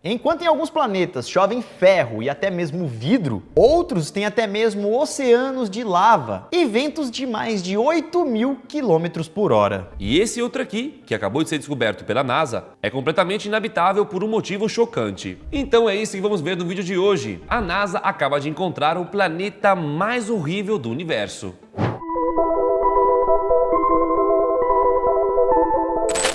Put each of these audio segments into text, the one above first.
Enquanto em alguns planetas chovem ferro e até mesmo vidro, outros têm até mesmo oceanos de lava e ventos de mais de 8.000 km/h. E esse outro aqui, que acabou de ser descoberto pela NASA, é completamente inabitável por um motivo chocante. Então é isso que vamos ver no vídeo de hoje. A NASA acaba de encontrar o planeta mais horrível do universo.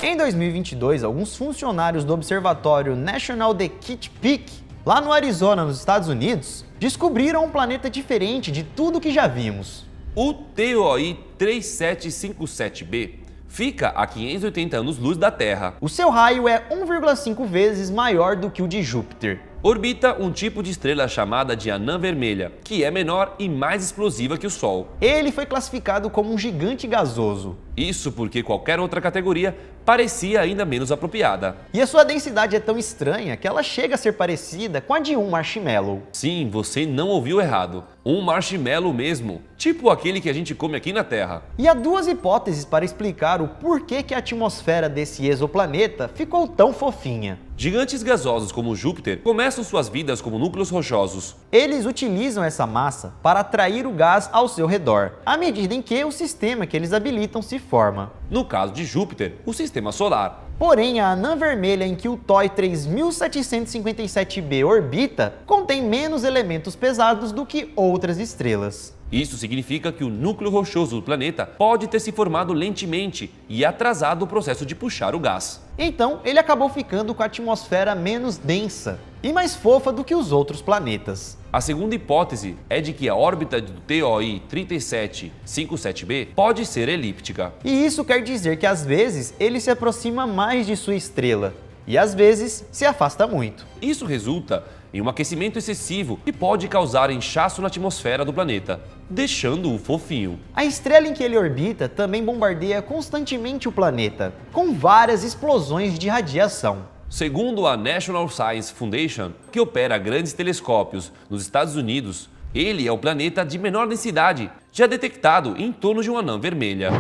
Em 2022, alguns funcionários do observatório National de Kitt Peak, lá no Arizona, nos Estados Unidos, descobriram um planeta diferente de tudo que já vimos. O TOI 3757b fica a 580 anos-luz da Terra. O seu raio é 1,5 vezes maior do que o de Júpiter. Orbita um tipo de estrela chamada de anã vermelha, que é menor e mais explosiva que o Sol. Ele foi classificado como um gigante gasoso. Isso porque qualquer outra categoria parecia ainda menos apropriada. E a sua densidade é tão estranha que ela chega a ser parecida com a de um marshmallow. Sim, você não ouviu errado. Um marshmallow mesmo, tipo aquele que a gente come aqui na Terra. E há duas hipóteses para explicar o porquê que a atmosfera desse exoplaneta ficou tão fofinha. Gigantes gasosos como Júpiter começam suas vidas como núcleos rochosos. Eles utilizam essa massa para atrair o gás ao seu redor, à medida em que o sistema que eles habilitam se forma. No caso de Júpiter, o sistema solar. Porém, a anã vermelha em que o TOI 3757b orbita contém menos elementos pesados do que outras estrelas. Isso significa que o núcleo rochoso do planeta pode ter se formado lentamente e atrasado o processo de puxar o gás. Então, ele acabou ficando com a atmosfera menos densa e mais fofa do que os outros planetas. A segunda hipótese é de que a órbita do TOI 3757b pode ser elíptica. E isso quer dizer que às vezes ele se aproxima mais de sua estrela e às vezes se afasta muito. Isso resulta em um aquecimento excessivo que pode causar inchaço na atmosfera do planeta, deixando-o fofinho. A estrela em que ele orbita também bombardeia constantemente o planeta, com várias explosões de radiação. Segundo a National Science Foundation, que opera grandes telescópios nos Estados Unidos, ele é o planeta de menor densidade, já detectado em torno de uma anã vermelha.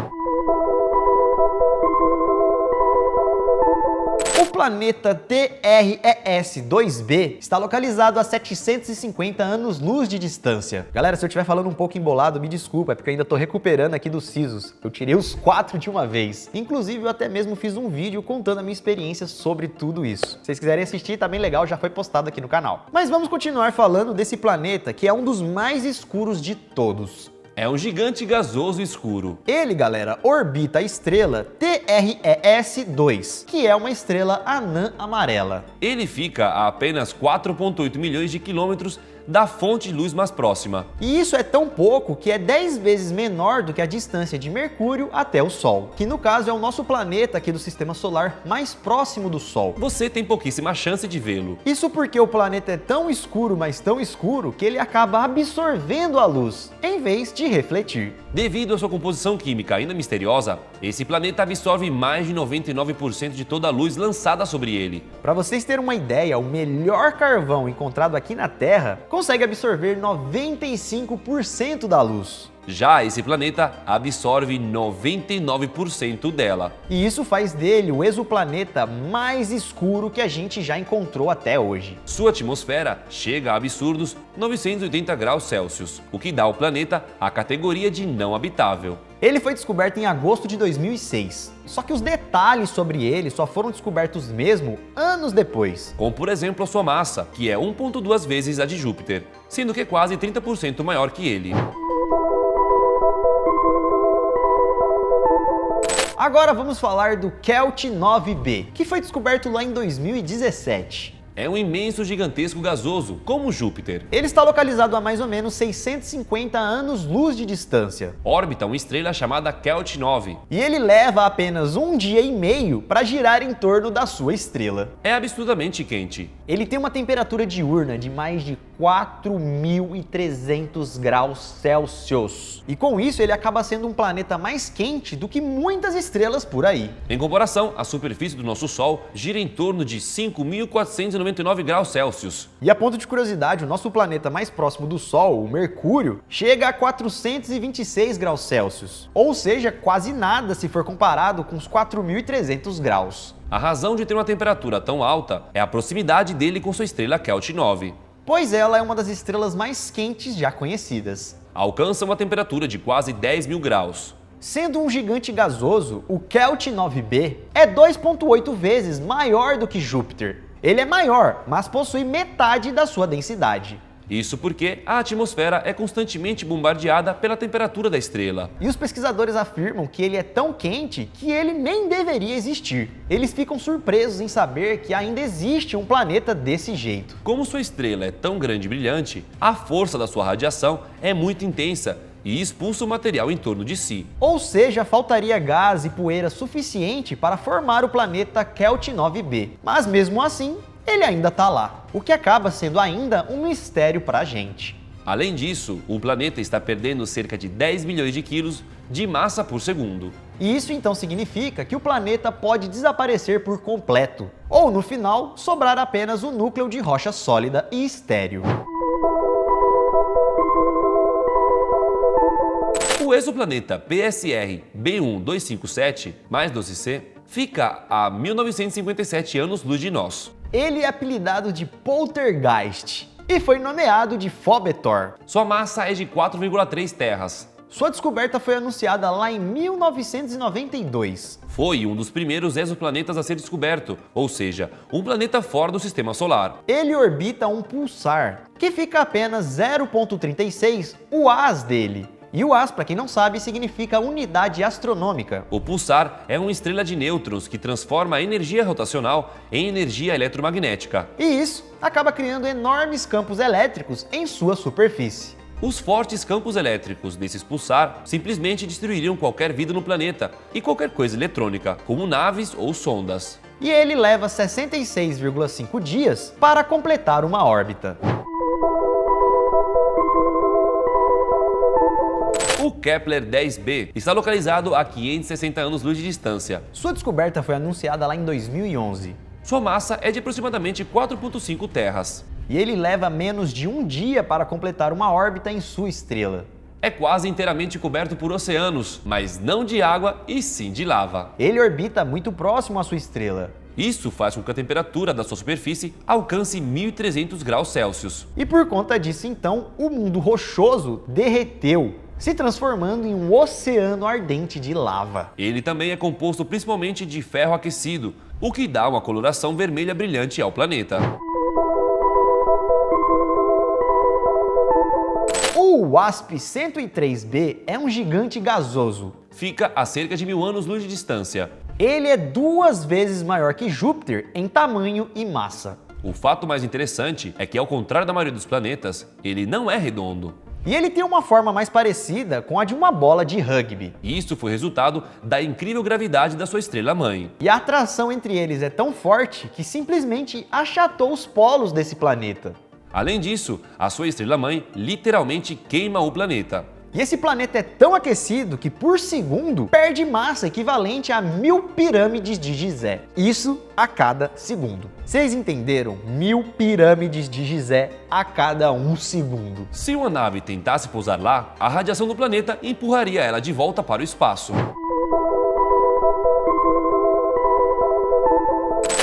O planeta TRES-2b está localizado a 750 anos-luz de distância. Galera, se eu estiver falando um pouco embolado, me desculpa, é porque eu ainda estou recuperando aqui dos sisos. Eu tirei os 4 de uma vez. Inclusive, eu até mesmo fiz um vídeo contando a minha experiência sobre tudo isso. Se vocês quiserem assistir, tá bem legal, já foi postado aqui no canal. Mas vamos continuar falando desse planeta, que é um dos mais escuros de todos. É um gigante gasoso escuro. Ele, galera, orbita a estrela TRES-2, que é uma estrela anã amarela. Ele fica a apenas 4,8 milhões de quilômetros da fonte de luz mais próxima. E isso é tão pouco que é 10 vezes menor do que a distância de Mercúrio até o Sol, que no caso é o nosso planeta aqui do Sistema Solar mais próximo do Sol. Você tem pouquíssima chance de vê-lo. Isso porque o planeta é tão escuro, mas tão escuro, que ele acaba absorvendo a luz, em vez de refletir. Devido à sua composição química ainda misteriosa, esse planeta absorve mais de 99% de toda a luz lançada sobre ele. Para vocês terem uma ideia, o melhor carvão encontrado aqui na Terra consegue absorver 95% da luz. Já esse planeta absorve 99% dela. E isso faz dele o exoplaneta mais escuro que a gente já encontrou até hoje. Sua atmosfera chega a absurdos 980 graus Celsius, o que dá ao planeta a categoria de não habitável. Ele foi descoberto em agosto de 2006, só que os detalhes sobre ele só foram descobertos mesmo anos depois. Como por exemplo a sua massa, que é 1,2 vezes a de Júpiter, sendo que é quase 30% maior que ele. Agora vamos falar do Kelt 9b, que foi descoberto lá em 2017. É um imenso gigantesco gasoso, como Júpiter. Ele está localizado a mais ou menos 650 anos-luz de distância. Orbita uma estrela chamada Kelt 9. E ele leva apenas 1 dia e meio para girar em torno da sua estrela. É absurdamente quente. Ele tem uma temperatura diurna de mais de 4.300 graus Celsius. E com isso ele acaba sendo um planeta mais quente do que muitas estrelas por aí. Em comparação, a superfície do nosso Sol gira em torno de 5.499 graus Celsius. E a ponto de curiosidade, o nosso planeta mais próximo do Sol, o Mercúrio, chega a 426 graus Celsius. Ou seja, quase nada se for comparado com os 4.300 graus. A razão de ter uma temperatura tão alta é a proximidade dele com sua estrela Kelt 9. Pois ela é uma das estrelas mais quentes já conhecidas. Alcança uma temperatura de quase 10.000 graus. Sendo um gigante gasoso, o Kelt 9b é 2,8 vezes maior do que Júpiter. Ele é maior, mas possui metade da sua densidade. Isso porque a atmosfera é constantemente bombardeada pela temperatura da estrela. E os pesquisadores afirmam que ele é tão quente que ele nem deveria existir. Eles ficam surpresos em saber que ainda existe um planeta desse jeito. Como sua estrela é tão grande e brilhante, a força da sua radiação é muito intensa e expulsa o material em torno de si. Ou seja, faltaria gás e poeira suficiente para formar o planeta Kelt 9b. Mas mesmo assim, ele ainda está lá, o que acaba sendo ainda um mistério para a gente. Além disso, o planeta está perdendo cerca de 10 milhões de quilos de massa por segundo. E isso então significa que o planeta pode desaparecer por completo, ou no final, sobrar apenas o núcleo de rocha sólida e estéril. O exoplaneta PSR B1257, mais 12C, fica a 1957 anos-luz de nós. Ele é apelidado de Poltergeist e foi nomeado de Phobetor. Sua massa é de 4,3 terras. Sua descoberta foi anunciada lá em 1992. Foi um dos primeiros exoplanetas a ser descoberto, ou seja, um planeta fora do sistema solar. Ele orbita um pulsar, que fica a apenas 0,36 UAs dele. E o AS, para quem não sabe, significa unidade astronômica. O pulsar é uma estrela de nêutrons que transforma a energia rotacional em energia eletromagnética. E isso acaba criando enormes campos elétricos em sua superfície. Os fortes campos elétricos desses pulsar simplesmente destruiriam qualquer vida no planeta e qualquer coisa eletrônica, como naves ou sondas. E ele leva 66,5 dias para completar uma órbita. O Kepler 10b está localizado a 560 anos-luz de distância. Sua descoberta foi anunciada lá em 2011. Sua massa é de aproximadamente 4,5 terras. E ele leva menos de um dia para completar uma órbita em sua estrela. É quase inteiramente coberto por oceanos, mas não de água e sim de lava. Ele orbita muito próximo à sua estrela. Isso faz com que a temperatura da sua superfície alcance 1.300 graus Celsius. E por conta disso, então, o mundo rochoso derreteu, se transformando em um oceano ardente de lava. Ele também é composto principalmente de ferro aquecido, o que dá uma coloração vermelha brilhante ao planeta. O WASP-103b é um gigante gasoso. Fica a cerca de 1000 anos-luz de distância. Ele é 2 vezes maior que Júpiter em tamanho e massa. O fato mais interessante é que, ao contrário da maioria dos planetas, ele não é redondo. E ele tem uma forma mais parecida com a de uma bola de rugby. Isso foi resultado da incrível gravidade da sua estrela-mãe. E a atração entre eles é tão forte que simplesmente achatou os polos desse planeta. Além disso, a sua estrela-mãe literalmente queima o planeta. E esse planeta é tão aquecido que, por segundo, perde massa equivalente a 1000 pirâmides de Gizé. Isso a cada segundo. Vocês entenderam? 1000 pirâmides de Gizé a cada 1 segundo. Se uma nave tentasse pousar lá, a radiação do planeta empurraria ela de volta para o espaço.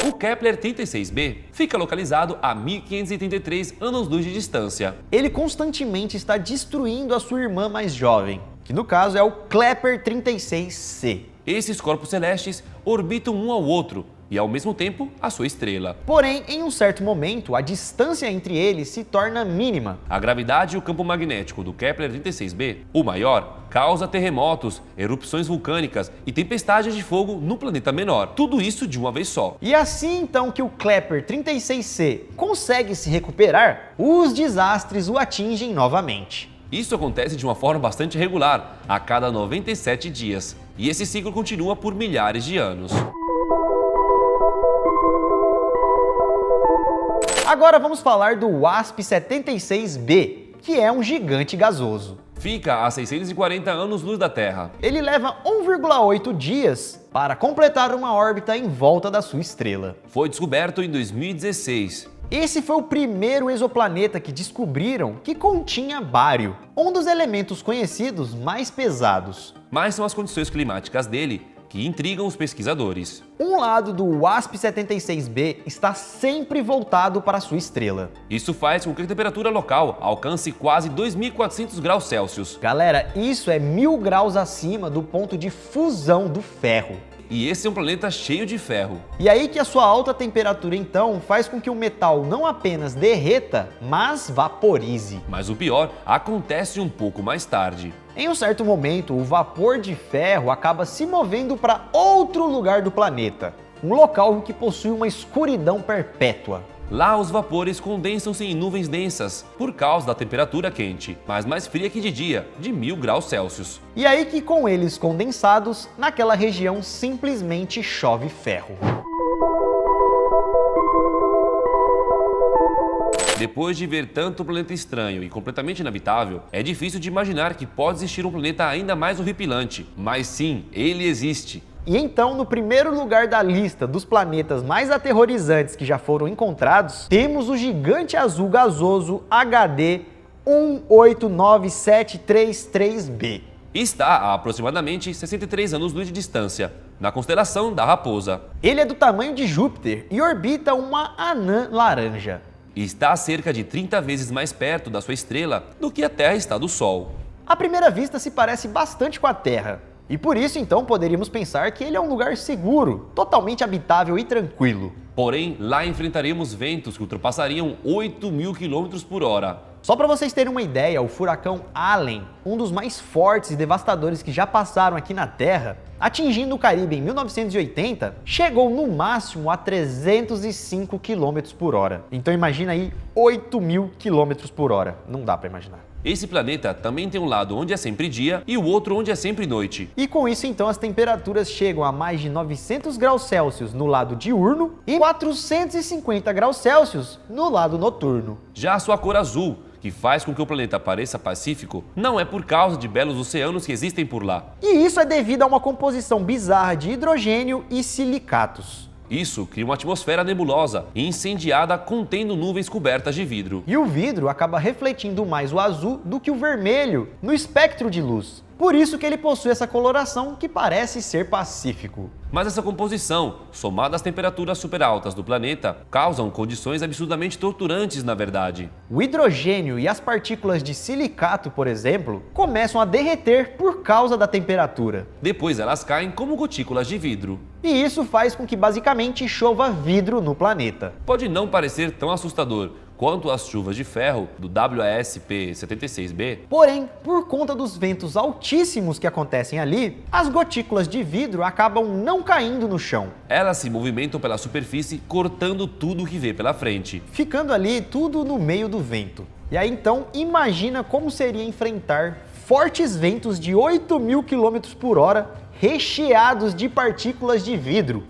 O Kepler 36b fica localizado a 1533 anos-luz de distância. Ele constantemente está destruindo a sua irmã mais jovem, que no caso é o Kepler 36c. Esses corpos celestes orbitam um ao outro e, ao mesmo tempo, a sua estrela. Porém, em um certo momento, a distância entre eles se torna mínima. A gravidade e o campo magnético do Kepler 36b, o maior, causa terremotos, erupções vulcânicas e tempestades de fogo no planeta menor. Tudo isso de uma vez só. E assim então que o Kepler 36c consegue se recuperar, os desastres o atingem novamente. Isso acontece de uma forma bastante regular, a cada 97 dias. E esse ciclo continua por milhares de anos. Agora vamos falar do WASP-76b, que é um gigante gasoso. Fica a 640 anos-luz da Terra. Ele leva 1,8 dias para completar uma órbita em volta da sua estrela. Foi descoberto em 2016. Esse foi o primeiro exoplaneta que descobriram que continha bário, um dos elementos conhecidos mais pesados. Mas são as condições climáticas dele que intrigam os pesquisadores. Um lado do WASP-76b está sempre voltado para sua estrela. Isso faz com que a temperatura local alcance quase 2.400 graus Celsius. Galera, isso é 1000 graus acima do ponto de fusão do ferro. E esse é um planeta cheio de ferro. E aí que a sua alta temperatura então faz com que o metal não apenas derreta, mas vaporize. Mas o pior acontece um pouco mais tarde. Em um certo momento, o vapor de ferro acaba se movendo para outro lugar do planeta, um local que possui uma escuridão perpétua. Lá os vapores condensam-se em nuvens densas por causa da temperatura quente, mas mais fria que de dia, de 1000 graus Celsius. E aí que com eles condensados, naquela região simplesmente chove ferro. Depois de ver tanto planeta estranho e completamente inabitável, é difícil de imaginar que pode existir um planeta ainda mais horripilante. Mas sim, ele existe. E então, no primeiro lugar da lista dos planetas mais aterrorizantes que já foram encontrados, temos o gigante azul gasoso HD 189733b. Está a aproximadamente 63 anos-luz de distância, na constelação da Raposa. Ele é do tamanho de Júpiter e orbita uma anã laranja. E está a cerca de 30 vezes mais perto da sua estrela do que a Terra está do Sol. À primeira vista se parece bastante com a Terra. E por isso, então, poderíamos pensar que ele é um lugar seguro, totalmente habitável e tranquilo. Porém, lá enfrentaremos ventos que ultrapassariam 8.000 km por hora. Só para vocês terem uma ideia, o furacão Allen, um dos mais fortes e devastadores que já passaram aqui na Terra, atingindo o Caribe em 1980, chegou no máximo a 305 km por hora. Então imagina aí 8.000 km por hora. Não dá para imaginar. Esse planeta também tem um lado onde é sempre dia e o outro onde é sempre noite. E com isso, então, as temperaturas chegam a mais de 900 graus Celsius no lado diurno e 450 graus Celsius no lado noturno. Já a sua cor azul, que faz com que o planeta pareça pacífico, não é por causa de belos oceanos que existem por lá. E isso é devido a uma composição bizarra de hidrogênio e silicatos. Isso cria uma atmosfera nebulosa e incendiada contendo nuvens cobertas de vidro. E o vidro acaba refletindo mais o azul do que o vermelho no espectro de luz. Por isso que ele possui essa coloração que parece ser pacífico. Mas essa composição, somada às temperaturas super altas do planeta, causam condições absurdamente torturantes na verdade. O hidrogênio e as partículas de silicato, por exemplo, começam a derreter por causa da temperatura. Depois elas caem como gotículas de vidro. E isso faz com que basicamente chova vidro no planeta. Pode não parecer tão assustador quanto as chuvas de ferro do WASP-76b. Porém, por conta dos ventos altíssimos que acontecem ali, as gotículas de vidro acabam não caindo no chão. Elas se movimentam pela superfície, cortando tudo que vê pela frente. Ficando ali tudo no meio do vento. E aí então, imagina como seria enfrentar fortes ventos de 8.000 km por hora, recheados de partículas de vidro.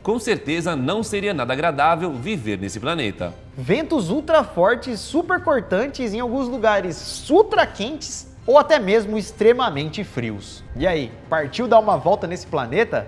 Com certeza não seria nada agradável viver nesse planeta. Ventos ultra fortes, super cortantes, em alguns lugares ultra quentes ou até mesmo extremamente frios. E aí, partiu dar uma volta nesse planeta?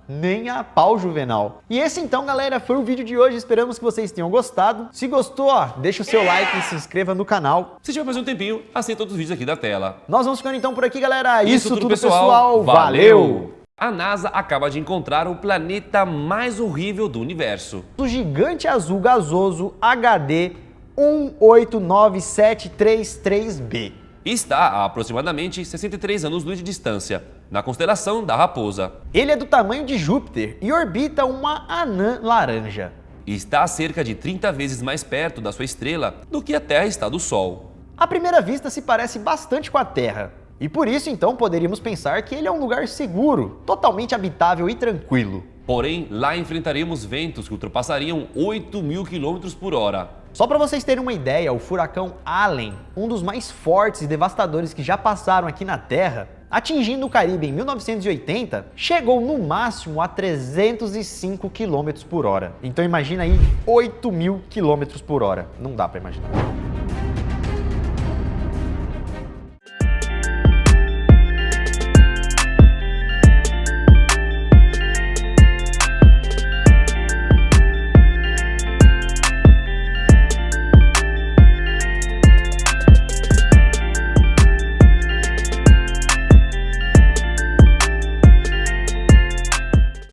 Nem a pau, Juvenal. E esse então, galera, foi o vídeo de hoje. Esperamos que vocês tenham gostado. Se gostou, deixa o seu like e se inscreva no canal. Se tiver mais um tempinho, assista todos os vídeos aqui da tela. Nós vamos ficando então por aqui, galera. Isso tudo, pessoal. Valeu! A NASA acaba de encontrar o planeta mais horrível do universo. O gigante azul gasoso HD 189733b. Está a aproximadamente 63 anos-luz de distância, na constelação da Raposa. Ele é do tamanho de Júpiter e orbita uma anã laranja. E está a cerca de 30 vezes mais perto da sua estrela do que a Terra está do Sol. À primeira vista se parece bastante com a Terra. E por isso, então, poderíamos pensar que ele é um lugar seguro, totalmente habitável e tranquilo. Porém, lá enfrentaremos ventos que ultrapassariam 8.000 km por hora. Só para vocês terem uma ideia, o furacão Allen, um dos mais fortes e devastadores que já passaram aqui na Terra, atingindo o Caribe em 1980, chegou no máximo a 305 km por hora. Então imagina aí 8.000 km por hora. Não dá para imaginar.